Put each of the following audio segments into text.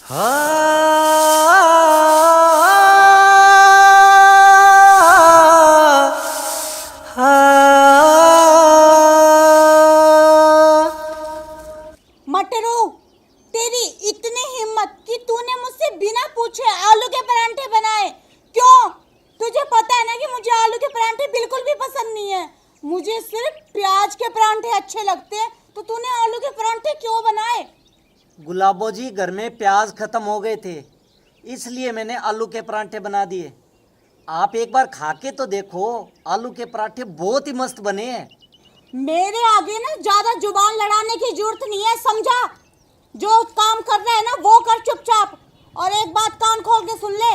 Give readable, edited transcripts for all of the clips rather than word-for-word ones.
मटरू, तेरी इतनी हिम्मत कि तूने मुझसे बिना पूछे आलू के परांठे बनाए। क्यों? तुझे पता है ना कि मुझे आलू के परांठे बिल्कुल भी पसंद नहीं है। मुझे सिर्फ प्याज के परांठे अच्छे लगते हैं। तो तूने आलू के परांठे क्यों बनाए? गुलाबो जी, घर में प्याज खत्म हो गए थे, इसलिए मैंने आलू के परांठे बना दिए। आप एक बार खा के तो देखो, आलू के पराठे बहुत ही मस्त बने हैं। मेरे आगे ना ज्यादा जुबान लड़ाने की जरूरत नहीं है, समझा? जो काम कर रहा है ना वो कर चुपचाप। और एक बात कान खोल के सुन ले,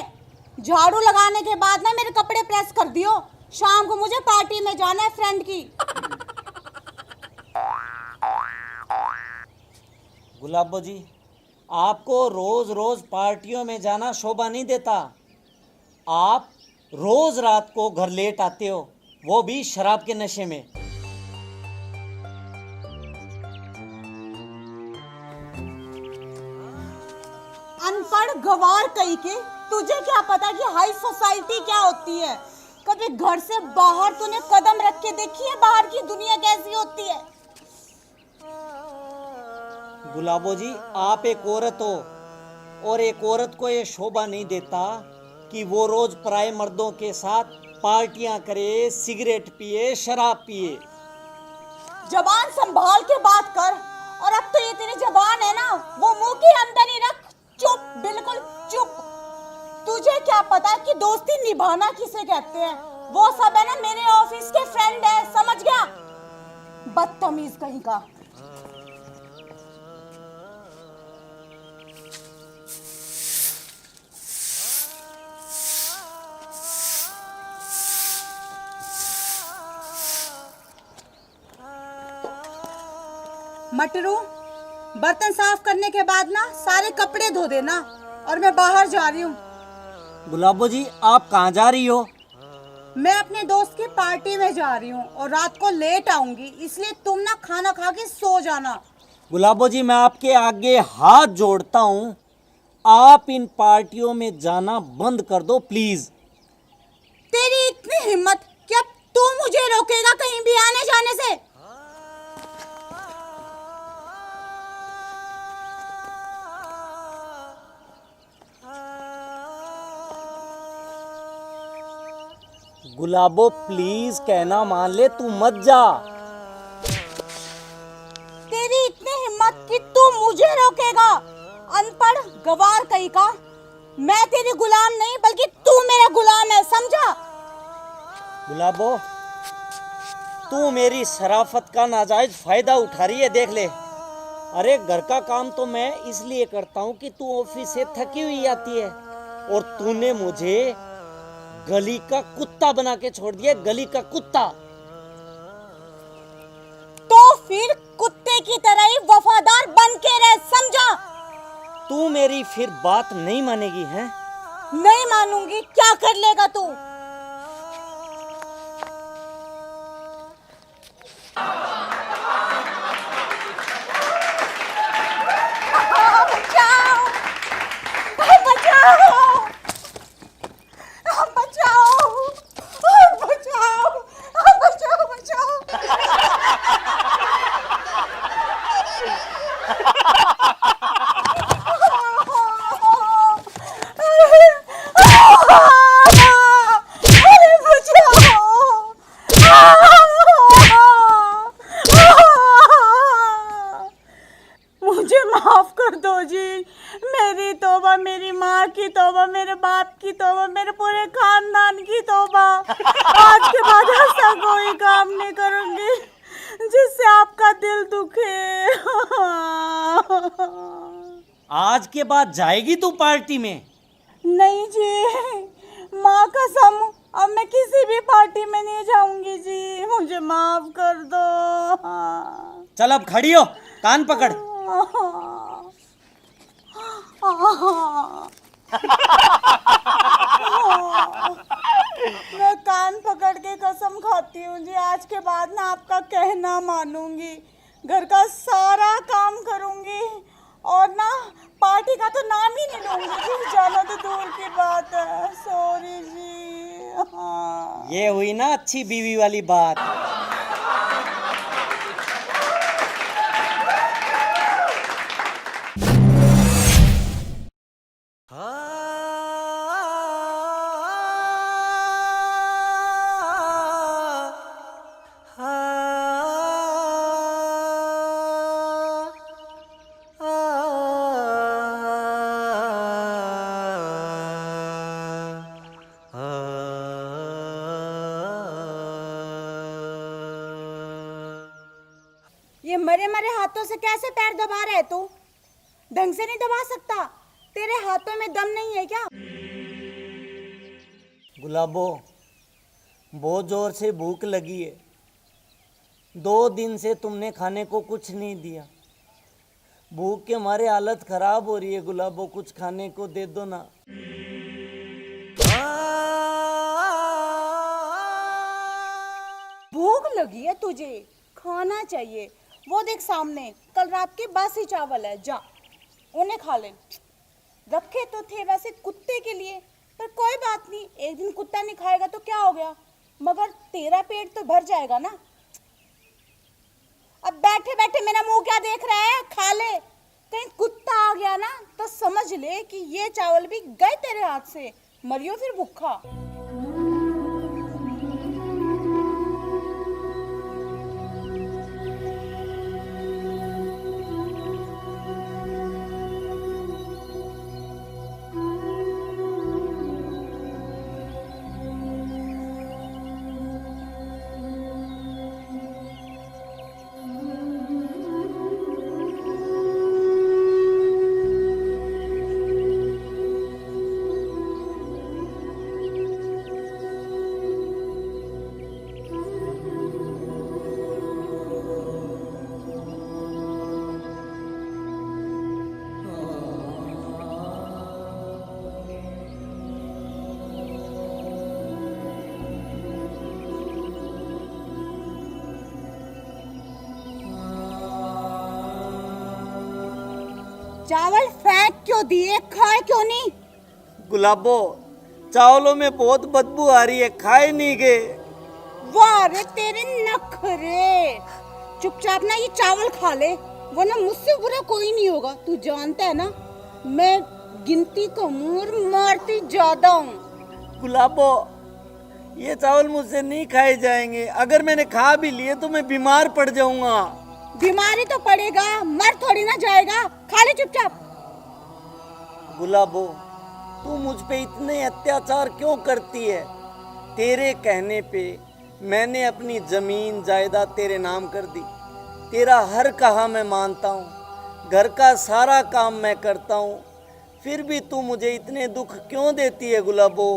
झाड़ू लगाने के बाद ना मेरे कपड़े प्रेस कर दियो। शाम को मुझे पार्टी में जाना है फ्रेंड की। गुलाबो जी, आपको रोज रोज पार्टियों में जाना शोभा नहीं देता। आप रोज रात को घर लेट आते हो, वो भी शराब के नशे में। अनपढ़ गवार कहीं के, तुझे क्या पता कि हाई सोसाइटी क्या होती है? कभी घर से बाहर तूने कदम रख के देखी है बाहर की दुनिया कैसी होती है? गुलाबो जी, आप एक औरत हो और एक औरत को ये शोभा नहीं देता कि वो रोज पराये मर्दों के साथ पार्टियां करे, सिगरेट पिए, शराब पिए। जबान संभाल के बात कर। और अब तो ये तेरी जबान है ना, वो मुंह के अंदर ही रख। चुप, बिल्कुल चुप। तुझे क्या पता कि दोस्ती निभाना किसे कहते हैं? वो सब है ना मेरे ऑफिस के फ्रेंड है, समझ गया? बदतमीज कहीं का। मटरू, बर्तन साफ करने के बाद ना सारे कपड़े धो देना। और मैं बाहर जा रही हूँ। गुलाबो जी, आप कहाँ जा रही हो? मैं अपने दोस्त की पार्टी में जा रही हूँ और रात को लेट आऊंगी, इसलिए तुम ना खाना खा के सो जाना। गुलाबो जी, मैं आपके आगे हाथ जोड़ता हूँ, आप इन पार्टियों में जाना बंद कर दो प्लीज। तेरी इतनी हिम्मत कि अब तू मुझे रोकेगा कहीं भी आने जाने से? गुलाबो प्लीज, कहना मान ले, तू मत जा। तेरी इतनी हिम्मत कि तू मुझे रोकेगा? अनपढ़ गवार कहीं का। मैं तेरी गुलाम नहीं बल्कि तू मेरा गुलाम है, समझा? गुलाबो, तू मेरी शराफत का नाजायज फायदा उठा रही है, देख ले। अरे घर का काम तो मैं इसलिए करता हूँ कि तू ऑफिस से थकी हुई आती है, और तूने मुझे गली का कुत्ता बना के छोड़ दिया, गली का कुत्ता। तो फिर कुत्ते की तरह ही वफादार बन के रह, समझा? तू मेरी फिर बात नहीं मानेगी है? नहीं मानूंगी। क्या कर लेगा तू? बचाओ! बचाओ! बचाओ! बचाओ! बचाओ! बचाओ! मुझे माफ कर दो जी। मेरी तौबा, मेरी माँ की तौबा, मेरे बाप की तौबा, मेरे पूरे खानदान की तौबा। आज के बाद ऐसा कोई काम नहीं करूंगी जिससे आपका दिल दुखे। आज के बाद जाएगी तू पार्टी में? नहीं जी, माँ कसम, अब मैं किसी भी पार्टी में नहीं जाऊंगी जी। मुझे माफ कर दो। चल अब खड़ी हो, कान पकड़। मैं कान पकड़ के कसम खाती हूँ जी, आज के बाद ना आपका कहना मानूंगी, घर का सारा काम करूंगी और ना पार्टी का तो नाम ही ये हुई ना अच्छी बीवी वाली बात। ये मरे मरे हाथों से कैसे पैर दबा रहे तू? ढंग से नहीं दबा सकता? तेरे हाथों में दम नहीं है क्या? गुलाबो, बहुत जोर से भूख लगी है। 2 दिन से तुमने खाने को कुछ नहीं दिया। भूख के मारे हालत खराब हो रही है। गुलाबो, कुछ खाने को दे दो ना। भूख लगी है तुझे, खाना चाहिए। वो देख सामने, कल रात के बासी चावल है, जा उन्हें खा ले। रखे तो थे वैसे कुत्ते के लिए, पर कोई बात नहीं, एक दिन कुत्ता नहीं खाएगा तो क्या हो गया, मगर तेरा पेट तो भर जाएगा ना। अब बैठे बैठे मेरा मुंह क्या देख रहा है, खा ले। कहीं कुत्ता आ गया ना तो समझ ले कि ये चावल भी गए तेरे हाथ से, मरियो फिर भूखा। चावल फेंक क्यों दिए, खाए क्यों नहीं? गुलाबो, चावलों में बहुत बदबू आ रही है, खाए नहीं गए। वाह रे तेरे नखरे। चुपचाप ना ये चावल खा ले, वरना मुझसे बुरा कोई नहीं होगा। तू जानता है ना, मैं गिनती कम और मारती ज्यादा हूँ। गुलाबो, ये चावल मुझसे नहीं खाए जाएंगे। अगर मैंने खा भी लिए तो मैं बीमार पड़ जाऊंगा। बीमारी तो पड़ेगा, मर थोड़ी ना जाएगा। खा ले चुपचाप। गुलाबो, तू मुझ पे इतने अत्याचार क्यों करती है? तेरे कहने पे मैंने अपनी जमीन जायदाद तेरे नाम कर दी। तेरा हर कहा मैं मानता हूँ, घर का सारा काम मैं करता हूँ, फिर भी तू मुझे इतने दुख क्यों देती है गुलाबो?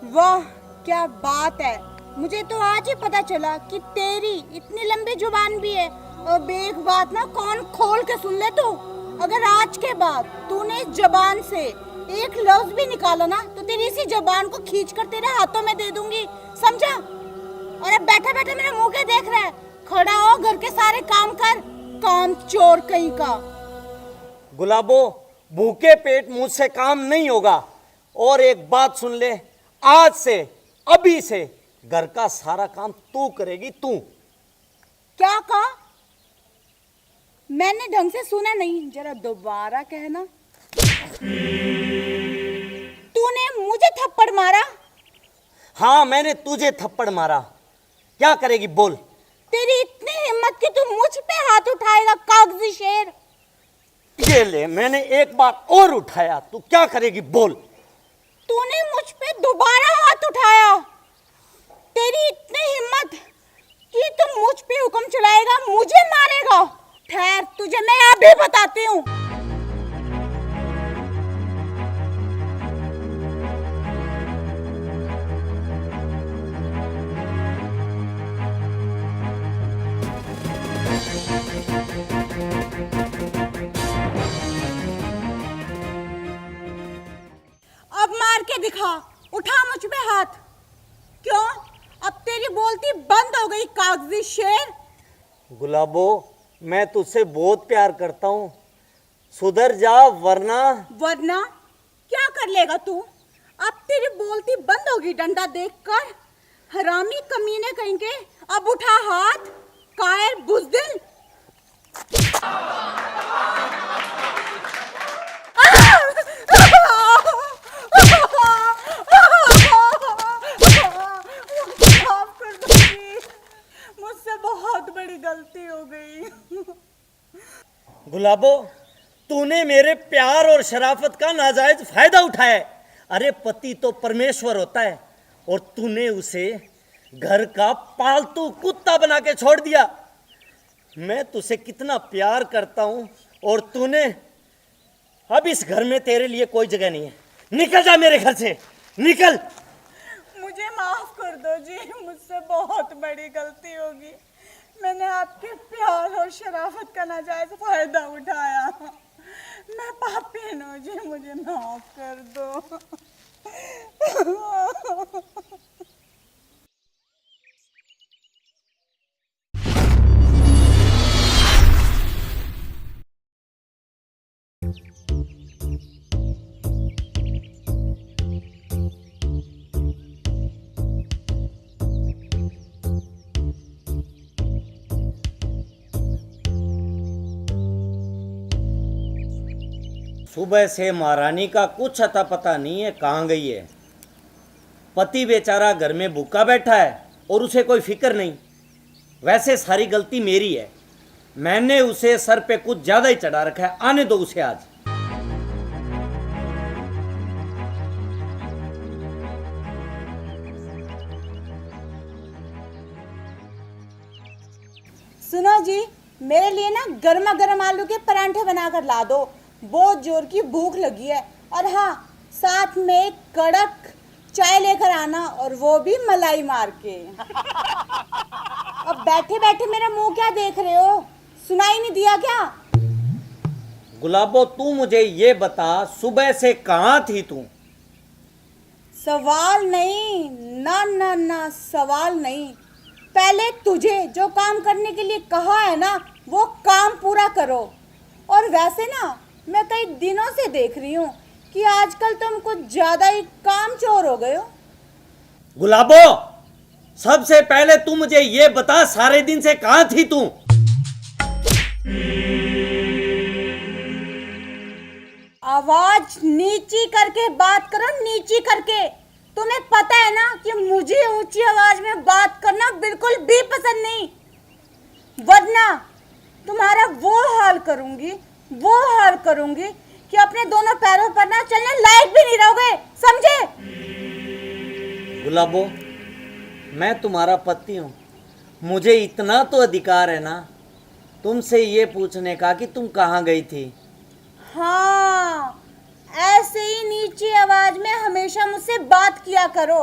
वाह क्या बात है, मुझे तो आज ही पता चला कि तेरी इतनी लंबी जुबान भी है। अब एक बात ना कौन खोल के सुन ले तू, अगर आज के बाद तूने जबान से एक लफ्ज भी निकाला ना तो तेरी इसी जबान को खींच कर तेरे हाथों में दे दूंगी, समझा? और अब बैठे बैठे मेरे मुंह के देख रहा है, खड़ा हो, घर के सारे काम कर, काम चोर कहीं का। गुलाबो, भूखे पेट मुझसे काम नहीं होगा। और एक बात सुन ले, आज से, अभी से घर का सारा काम तू करेगी, तू। क्या कहा? मैंने ढंग से सुना नहीं, जरा दोबारा कहना। तूने मुझे थप्पड़ मारा? हाँ, मैंने तुझे थप्पड़ मारा। क्या करेगी बोल? तेरी इतनी हिम्मत कि तू मुझ पे हाथ उठाएगा, कागजी शेर? ये ले, मैंने एक बार और उठाया, तू क्या करेगी बोल? तूने मुझ पे दोबारा हाथ उठाया। तेरी इतनी हिम्मत कि तू मुझ पे हुक्म चलाएगा, मुझे मारेगा? ठहर, तुझे मैं अभी बताती हूँ। अब मार के दिखा, उठा मुझ पे हाथ। क्यों? अब तेरी बोलती बंद हो गई, कागजी शेर? गुलाबो, मैं तुझसे बहुत प्यार करता हूँ, सुधर जा वरना। वरना क्या कर लेगा तू? अब तेरी बोलती बंद होगी डंडा देखकर? हरामी कमीने कहीं के, अब उठा हाथ, कायर बुज़दिल। माफ कर दो जी, मुझसे बहुत बड़ी गलती हो गई। गुलाबो, तूने मेरे प्यार और शराफत का नाजायज फायदा उठाया है। अरे पति तो परमेश्वर होता है और तूने उसे घर का पालतू कुत्ता बना के छोड़ दिया। मैं तुझसे कितना प्यार करता हूं और तूने, अब इस घर में तेरे लिए कोई जगह नहीं है। निकल जा मेरे घर से, निकल। मुझे माफ कर दो जी, मुझसे बहुत बड़ी गलती होगी। मैंने आपके प्यार और शराफत का नाजायज फायदा उठाया। मैं पापी हूँ जी, मुझे माफ कर दो। सुबह से महारानी का कुछ अता पता नहीं है, कहाँ गई है। पति बेचारा घर में भूखा बैठा है और उसे कोई फिक्र नहीं। वैसे सारी गलती मेरी है, मैंने उसे सर पे कुछ ज्यादा ही चढ़ा रखा है। आने दो उसे आज। सुनो जी, मेरे लिए ना गर्मा गर्म आलू के परांठे बनाकर ला दो, बहुत जोर की भूख लगी है। और हाँ, साथ में कड़क चाय लेकर आना, और वो भी मलाई मार के। अब बैठे बैठे मेरा मुंह क्या देख रहे हो, सुनाई नहीं दिया क्या? गुलाबो, तू मुझे ये बता, सुबह से कहाँ थी तू? सवाल नहीं, ना ना ना, सवाल नहीं। पहले तुझे जो काम करने के लिए कहा है ना, वो काम पूरा करो। और वैसे ना, मैं कई दिनों से देख रही हूँ कि आजकल तुम कुछ ज्यादा ही काम चोर हो गए हो। गुलाबो, सबसे पहले तू मुझे ये बता, सारे दिन से कहाँ थी तू? आवाज नीची करके बात करो, नीची करके। तुम्हें पता है ना कि मुझे ऊंची आवाज में बात करना बिल्कुल भी पसंद नहीं, वरना तुम्हारा वो हाल करूंगी कि अपने दोनों पैरों पर ना चलने लायक भी नहीं रहोगे, समझे? गुलाबो, मैं तुम्हारा पति हूं, मुझे इतना तो अधिकार है ना तुमसे ये पूछने का कि तुम कहाँ गई थी। हाँ, ऐसे ही नीची आवाज में हमेशा मुझसे बात किया करो।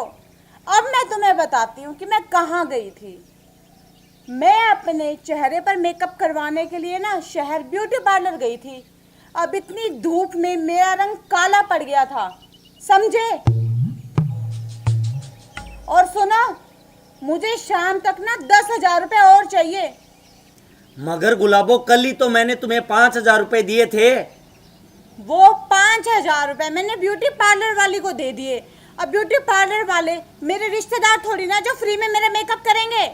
अब मैं तुम्हें बताती हूँ कि मैं कहाँ गई थी। मैं अपने चेहरे पर मेकअप करवाने के लिए ना शहर ब्यूटी पार्लर गई थी। अब इतनी धूप में मेरा रंग काला पड़ गया था, समझे? और सुनो, मुझे शाम तक ना 10,000 रुपए और चाहिए। मगर गुलाबो, कल ही तो मैंने तुम्हें 5,000 रुपए दिए थे। वो 5,000 रुपए मैंने ब्यूटी पार्लर वाली को दे दिए। अब ब्यूटी पार्लर वाले मेरे रिश्तेदार थोड़ी ना जो फ्री में मेरा मेकअप करेंगे।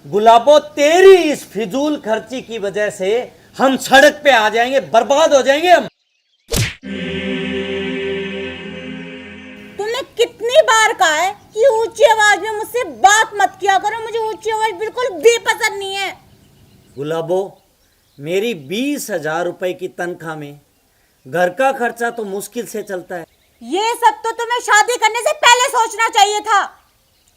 गुलाबो, तेरी इस फिजूल खर्ची की वजह से हम सड़क पे आ जाएंगे, बर्बाद हो जाएंगे हम। तुमने कितनी बार कहा है कि ऊंची आवाज में मुझसे बात मत किया करो, मुझे ऊंची आवाज बिल्कुल भी पसंद नहीं है। गुलाबो, मेरी 20,000 रुपए की तनख्वाह में घर का खर्चा तो मुश्किल से चलता है। ये सब तो तुम्हें शादी करने से पहले सोचना चाहिए था।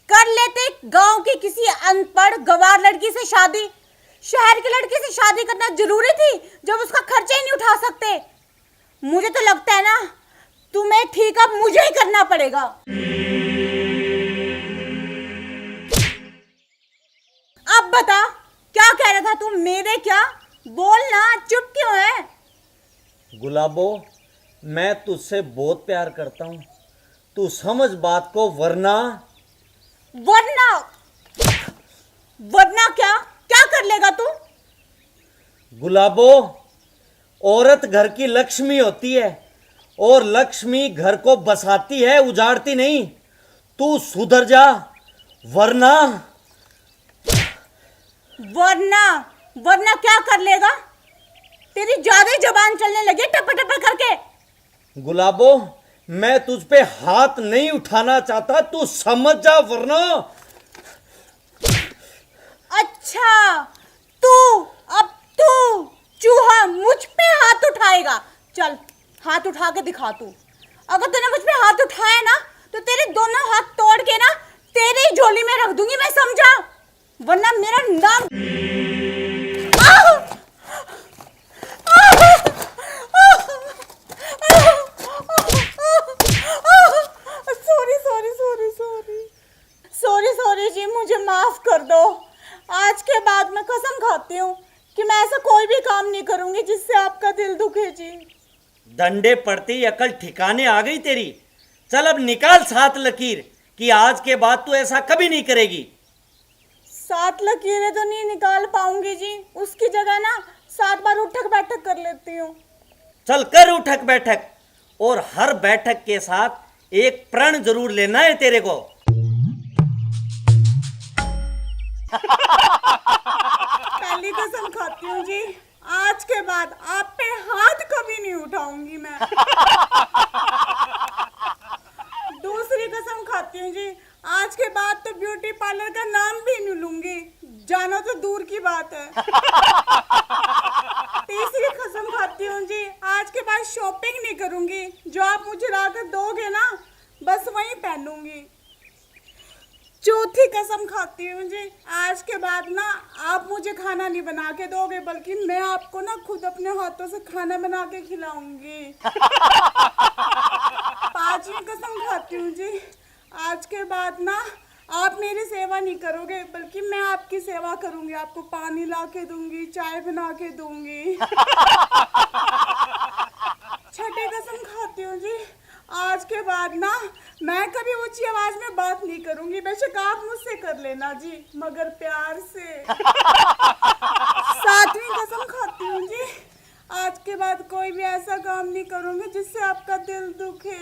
कर लेते गांव की किसी अनपढ़ गवार लड़की से शादी। शहर की लड़की से शादी करना जरूरी थी जब उसका खर्चा ही नहीं उठा सकते। मुझे तो लगता है ना, तुम्हें ठीक अब मुझे ही करना पड़ेगा। अब बता, क्या कह रहा था तू? मेरे क्या? बोल ना, चुप क्यों है? गुलाबो, मैं तुझसे बहुत प्यार करता हूँ, तू समझ बात को, वरना वरना वरना क्या क्या कर लेगा तू? गुलाबो, औरत घर की लक्ष्मी होती है और लक्ष्मी घर को बसाती है, उजाड़ती नहीं। तू सुधर जा वरना वरना वरना क्या कर लेगा? तेरी ज्यादा ही जबान चलने लगी टप टप करके। गुलाबो, मैं तुझ पे हाथ नहीं उठाना चाहता, तू समझ जा, वरना। अच्छा, अब तू चूहा मुझ पे हाथ उठाएगा? चल हाथ उठा के दिखा तू। अगर तूने मुझ पे हाथ उठाया ना तो तेरे दोनों हाथ तोड़ के ना तेरी झोली में रख दूंगी मैं, समझा? वरना मेरा नाम सॉरी जी, मुझे माफ कर दो। आज के बाद मैं कसम खाती हूँ कि मैं ऐसा कोई भी काम नहीं करूंगी जिससे आपका दिल दुखे जी। डंडे पड़ते ही अकल ठिकाने आ गई तेरी। चल अब निकाल 7 लकीर कि आज के बाद तू ऐसा कभी नहीं करेगी। 7 लकीरें तो नहीं निकाल पाऊंगी जी, उसकी जगह ना 7 बार उठक बैठक कर लेती हूँ। चल कर उठक बैठक, और हर बैठक के साथ एक प्रण जरूर लेना है तेरे को। पहली कसम खाती हूँ जी, आज के बाद आप पे हाथ कभी नहीं उठाऊंगी मैं। दूसरी कसम खाती हूँ जी, आज के बाद तो ब्यूटी पार्लर का नाम भी नहीं लूंगी, जाना तो दूर की बात है। तीसरी कसम खाती हूँ जी, आज के बाद शॉपिंग नहीं करूंगी, जो आप मुझे लाकर दोगे ना बस वही पहनूंगी। चौथी कसम खाती हूँ जी, आज के बाद ना आप मुझे खाना नहीं बना के दोगे, बल्कि मैं आपको ना खुद अपने हाथों से खाना बना के खिलाऊंगी। पांचवी कसम खाती हूँ जी, आज के बाद ना आप मेरी सेवा नहीं करोगे, बल्कि मैं आपकी सेवा करूंगी, आपको पानी ला के दूंगी, चाय बना के दूंगी। छठी कसम खाती हूँ जी, आज के बाद ना मैं कभी ऊंची आवाज में बात नहीं करूंगी, बेशक आप मुझसे कर लेना जी, मगर प्यार से। सातवीं कसम खाती हूँ जी, आज के बाद कोई भी ऐसा काम नहीं करूंगी जिससे आपका दिल दुखे।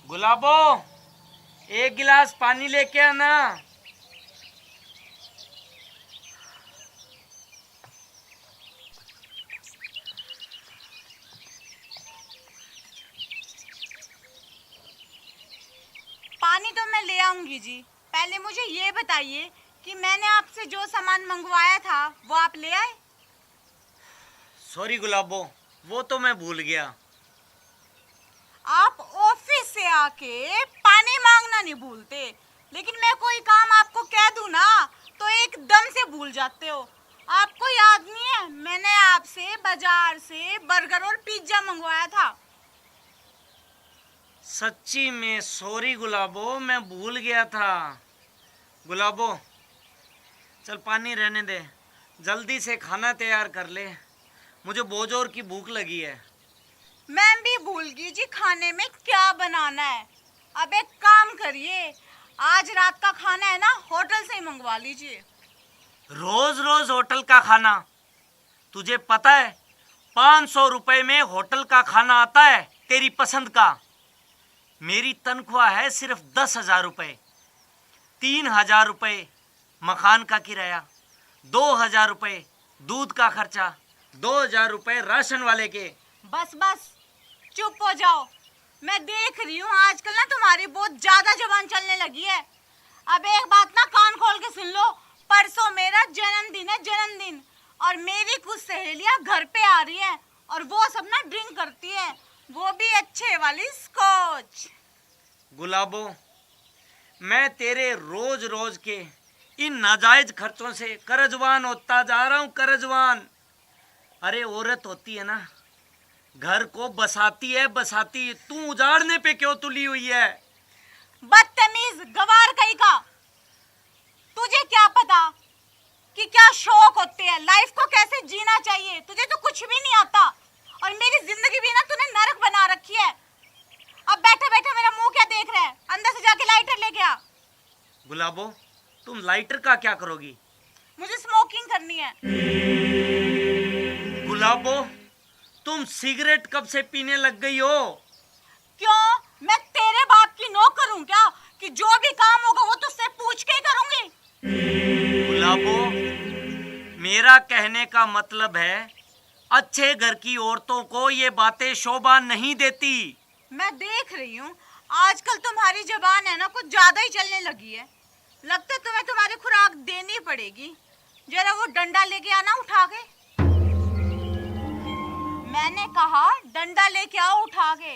गुलाबो, एक गिलास पानी लेके आना। पानी तो मैं ले आऊंगी जी, पहले मुझे ये बताइए कि मैंने आपसे जो सामान मंगवाया था वो आप ले आए? सॉरी गुलाबो, वो तो मैं भूल गया। आप ऑफिस से आके पानी मांगना नहीं भूलते, लेकिन मैं कोई काम आपको कह दूं ना तो एकदम से भूल जाते हो। आपको याद नहीं है मैंने आपसे बाजार से बर्गर और पिज्जा मंगवाया था? सच्ची में सॉरी गुलाबो, मैं भूल गया था। गुलाबो, चल पानी रहने दे, जल्दी से खाना तैयार कर ले, मुझे बहुत जोर की भूख लगी है। मैं भी भूल गई जी खाने में क्या बनाना है। अब एक काम करिए, आज रात का खाना है ना होटल से ही मंगवा लीजिए। रोज रोज होटल का खाना? तुझे पता है 500 रुपए में होटल का खाना आता है तेरी पसंद का। मेरी तनख्वाह है सिर्फ 10,000 रुपये। 3,000 रुपये मकान का किराया, 2,000 रुपये दूध का खर्चा, 2,000 रुपये राशन वाले के। बस बस चुप हो जाओ, मैं देख रही हूँ आजकल ना तुम्हारी बहुत ज्यादा जुबान चलने लगी है। अब एक बात ना कान खोल के सुन लो, परसों मेरा जन्मदिन है, जन्मदिन, और मेरी कुछ सहेलियां घर पे आ रही हैं और वो सब ना ड्रिंक करती है, वो भी अच्छे वाली स्कॉच। गुलाबो, मैं तेरे रोज रोज के इन नाजायज खर्चों से कर्जवान होता जा रहा हूँ, कर्जवान। अरे औरत होती है ना, घर को बसाती है बसाती, तू उजाड़ने पे क्यों तुली हुई है? बदतमीज गवार कहीं का, तुझे क्या पता कि क्या शौक होते हैं, लाइफ को कैसे जीना चाहिए। तुझे तो कुछ भी नहीं आता और मेरी जिंदगी भी ना तूने नरक बना रखी है। अब बैठे बैठे मेरा मुंह क्या देख रहा है, अंदर से जाके लाइटर लेके आ। गुलाबो, तुम लाइटर का क्या करोगी? मुझे स्मोकिंग करनी है। गुलाबो, तुम सिगरेट कब से पीने लग गई हो? क्यों, मैं तेरे बाप की नौकर हूँ क्या कि जो भी काम होगा वो तुझसे पूछ के ही करूंगी? गुलाबो, मेरा कहने का मतलब है अच्छे घर की औरतों को ये बातें शोभा नहीं देती। मैं देख रही हूँ आजकल तुम्हारी जबान है ना कुछ ज्यादा ही चलने लगी है। लगता है तुम्हें तुम्हारी खुराक देनी पड़ेगी। जरा वो डंडा लेके आना उठा के। मैंने कहा डंडा लेके आओ उठा के।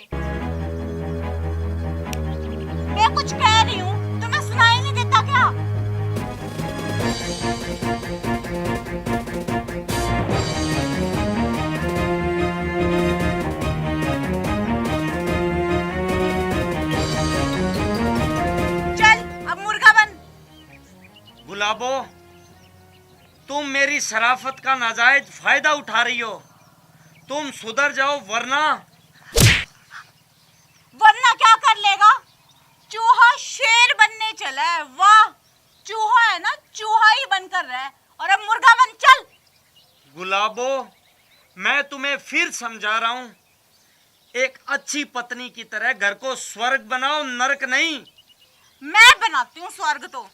मैं कुछ कह रही हूँ, तुम्हें सुनाई नहीं देता क्या? गुलाबो, तुम मेरी शराफत का नाजायज फायदा उठा रही हो। तुम सुधर जाओ वरना क्या कर लेगा? चूहा शेर बनने चला है। वाह, चूहा है ना, चूहा ही बनकर रहा है और अब मुर्गा बन। चल गुलाबो, मैं तुम्हें फिर समझा रहा हूँ, एक अच्छी पत्नी की तरह घर को स्वर्ग बनाओ, नरक नहीं। मैं बनाती हूँ स्वर्ग तो।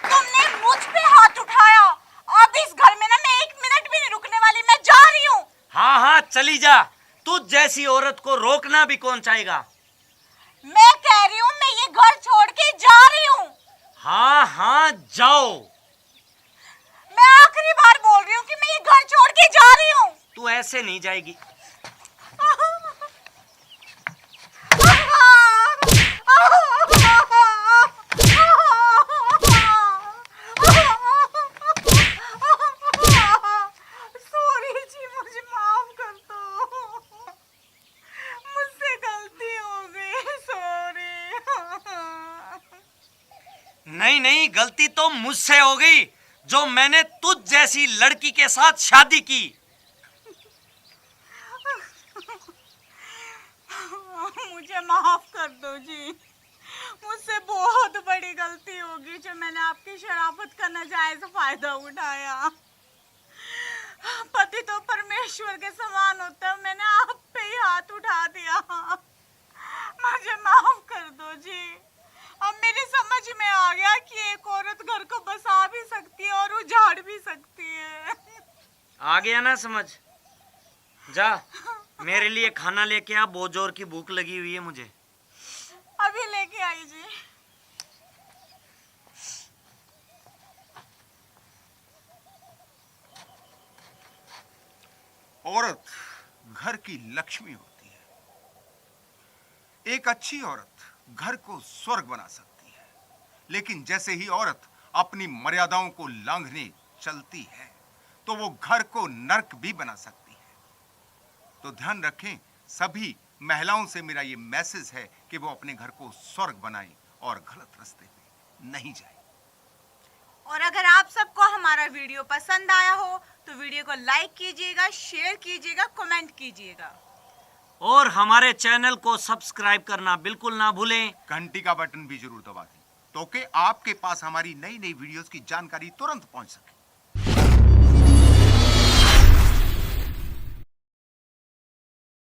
तुमने मुझ पे हाथ उठाया। अब इस घर में ना मैं 1 मिनट भी नहीं रुकने वाली। मैं जा रही हूँ। हाँ हाँ चली जा, तुझ जैसी औरत को रोकना भी कौन चाहेगा। मैं कह रही हूँ मैं ये घर छोड़ के जा रही हूँ। हाँ हाँ जाओ। मैं आखिरी बार बोल रही हूँ कि मैं ये घर छोड़ के जा रही हूँ। तू ऐसे नहीं जाएगी। नहीं नहीं, गलती तो मुझसे हो गई जो मैंने तुझ जैसी लड़की के साथ शादी की। मुझे माफ कर दो जी, मुझसे बहुत बड़ी गलती होगी जो मैंने आपकी शराफत का नाजायज फायदा उठाया। पति तो परमेश्वर के समान होता है, मैंने आप पे ही हाथ उठा दिया। मुझे माफ कर दो जी। अब मेरी समझ में आ गया कि एक औरत घर को बसा भी सकती है और उजाड़ भी सकती है। आ गया ना समझ? जा मेरे लिए खाना लेके आ, बहुत जोर की भूख लगी हुई है मुझे। अभी लेके आई जी। औरत घर की लक्ष्मी होती है। एक अच्छी औरत घर को स्वर्ग बना सकती है, लेकिन जैसे ही औरत अपनी मर्यादाओं को लांघने चलती है तो वो घर को नरक भी बना सकती है। तो ध्यान रखें, सभी महिलाओं से मेरा ये मैसेज है कि वो अपने घर को स्वर्ग बनाएं और गलत रास्ते पे नहीं जाए। और अगर आप सबको हमारा वीडियो पसंद आया हो तो वीडियो को लाइक कीजिएगा, शेयर कीजिएगा, कमेंट कीजिएगा और हमारे चैनल को सब्सक्राइब करना बिल्कुल ना भूलें। घंटी का बटन भी जरूर दबा दें ताकि आपके पास हमारी नई नई वीडियोस की जानकारी तुरंत पहुंच सके।